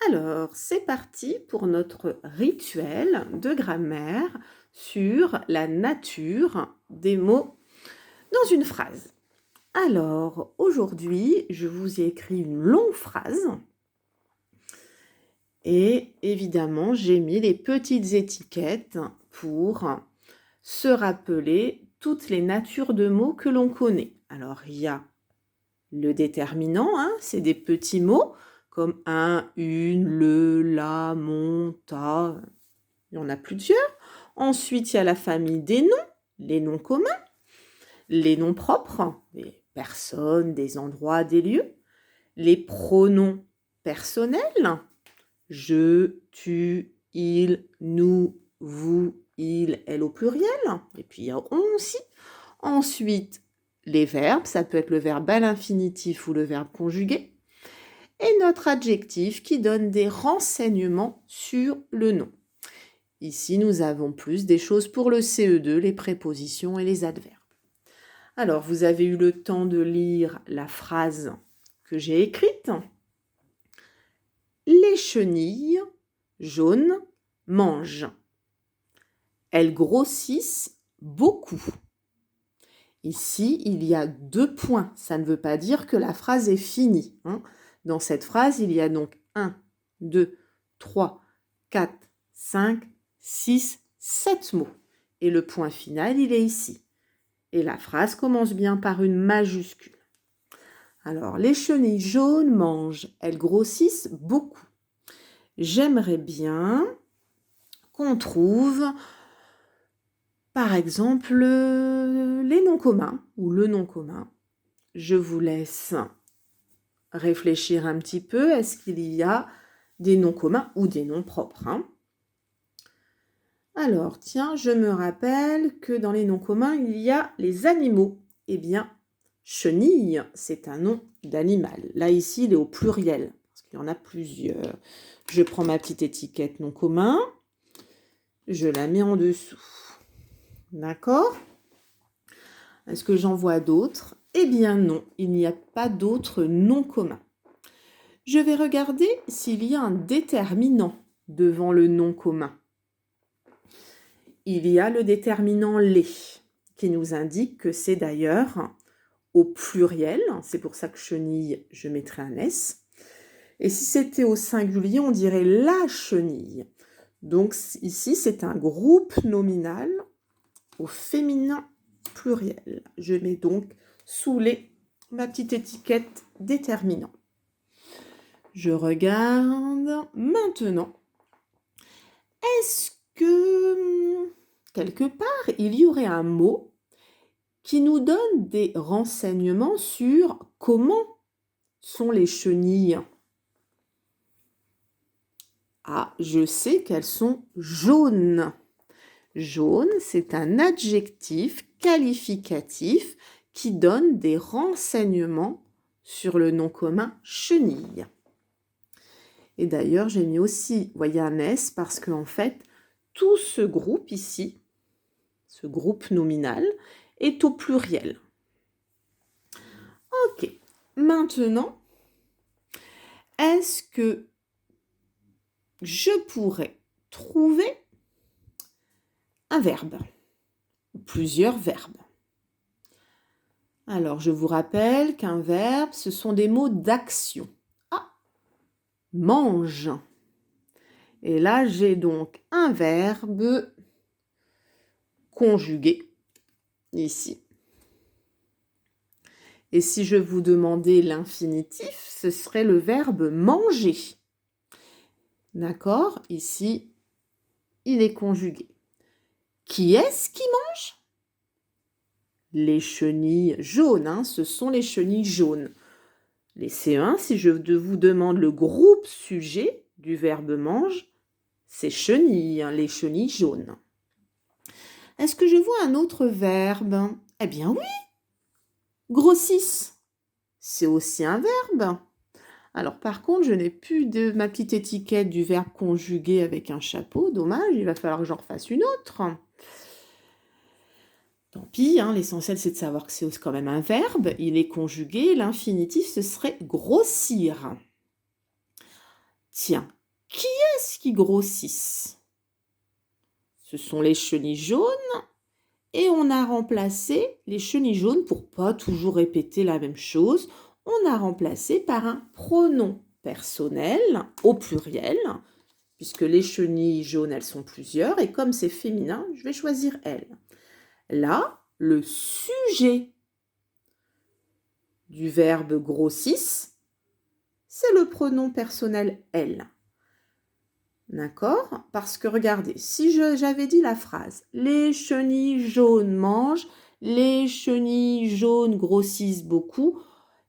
Alors, c'est parti pour notre rituel de grammaire sur la nature des mots dans une phrase. Alors, aujourd'hui, je vous ai écrit une longue phrase et évidemment, j'ai mis les petites étiquettes pour se rappeler toutes les natures de mots que l'on connaît. Alors, il y a le déterminant, c'est des petits mots comme un, une, le, la, mon, ta. Il y en a plusieurs. Ensuite, il y a la famille des noms, les noms communs, les noms propres, des personnes, des endroits, des lieux, les pronoms personnels, je, tu, il, nous, vous, il, elle au pluriel, et puis il y a on aussi. Ensuite, les verbes, ça peut être le verbe à l'infinitif ou le verbe conjugué, et notre adjectif qui donne des renseignements sur le nom. Ici, nous avons plus des choses pour le CE2, les prépositions et les adverbes. Alors, vous avez eu le temps de lire la phrase que j'ai écrite. Les chenilles jaunes mangent. Elles grossissent beaucoup. Ici, il y a 2 points. Ça ne veut pas dire que la phrase est finie. Dans cette phrase, il y a donc 1, 2, 3, 4, 5, 6, 7 mots. Et le point final, il est ici. Et la phrase commence bien par une majuscule. Alors, les chenilles jaunes mangent. Elles grossissent beaucoup. J'aimerais bien qu'on trouve, par exemple, les noms communs ou le nom commun. Je vous laisse réfléchir un petit peu. Est-ce qu'il y a des noms communs ou des noms propres Alors, tiens, je me rappelle que dans les noms communs, il y a les animaux. Eh bien, chenille, c'est un nom d'animal. Là, ici, il est au pluriel, parce qu'il y en a plusieurs. Je prends ma petite étiquette nom commun, je la mets en dessous. D'accord ? Est-ce que j'en vois d'autres ? Eh bien non, il n'y a pas d'autres noms communs. Je vais regarder s'il y a un déterminant devant le nom commun. Il y a le déterminant les, qui nous indique que c'est d'ailleurs au pluriel. C'est pour ça que chenille, je mettrai un S. Et si c'était au singulier, on dirait la chenille. Donc ici, c'est un groupe nominal au féminin pluriel. Je mets donc sous les ma petite étiquette déterminant. Je regarde maintenant. Est-ce que quelque part, il y aurait un mot qui nous donne des renseignements sur comment sont les chenilles ? Ah, je sais qu'elles sont jaunes. Jaune, c'est un adjectif qualificatif qui donne des renseignements sur le nom commun chenille. Et d'ailleurs, j'ai mis aussi, voyez, un S parce qu'en fait, tout ce groupe ici, ce groupe nominal, est au pluriel. Ok, maintenant, est-ce que je pourrais trouver un verbe, ou plusieurs verbes? Alors, je vous rappelle qu'un verbe, ce sont des mots d'action. Ah, mange. Et là, j'ai donc un verbe conjugué, ici. Et si je vous demandais l'infinitif, ce serait le verbe manger. D'accord ? Ici, il est conjugué. Qui est-ce qui mange ? Les chenilles jaunes, ce sont les chenilles jaunes. Les C1, si je vous demande le groupe sujet du verbe mange, c'est chenilles, les chenilles jaunes. Est-ce que je vois un autre verbe ? Eh bien oui, grossissent, c'est aussi un verbe. Alors par contre, je n'ai plus de ma petite étiquette du verbe conjugué avec un chapeau, dommage, il va falloir que j'en refasse une autre. Tant pis, l'essentiel c'est de savoir que c'est quand même un verbe, il est conjugué, l'infinitif ce serait grossir. Tiens, qu'est-ce qui grossissent? Ce sont les chenilles jaunes et on a remplacé les chenilles jaunes pour pas toujours répéter la même chose. On a remplacé par un pronom personnel au pluriel puisque les chenilles jaunes, elles sont plusieurs et comme c'est féminin, je vais choisir elles. Là, le sujet du verbe grossissent, c'est le pronom personnel elle. D'accord? Parce que regardez, si j'avais dit la phrase « Les chenilles jaunes mangent, les chenilles jaunes grossissent beaucoup »,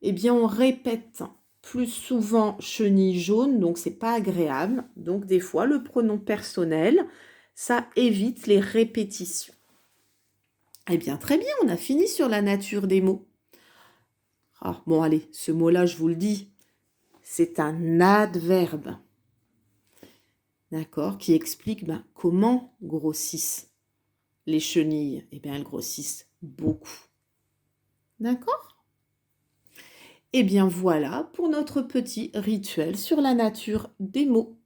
eh bien on répète plus souvent chenilles jaunes, donc c'est pas agréable. Donc des fois, le pronom personnel, ça évite les répétitions. Eh bien très bien, on a fini sur la nature des mots. Ah, bon allez, ce mot-là, je vous le dis, c'est un adverbe. D'accord, qui explique comment grossissent les chenilles. Eh bien, elles grossissent beaucoup. D'accord? Eh bien, voilà pour notre petit rituel sur la nature des mots.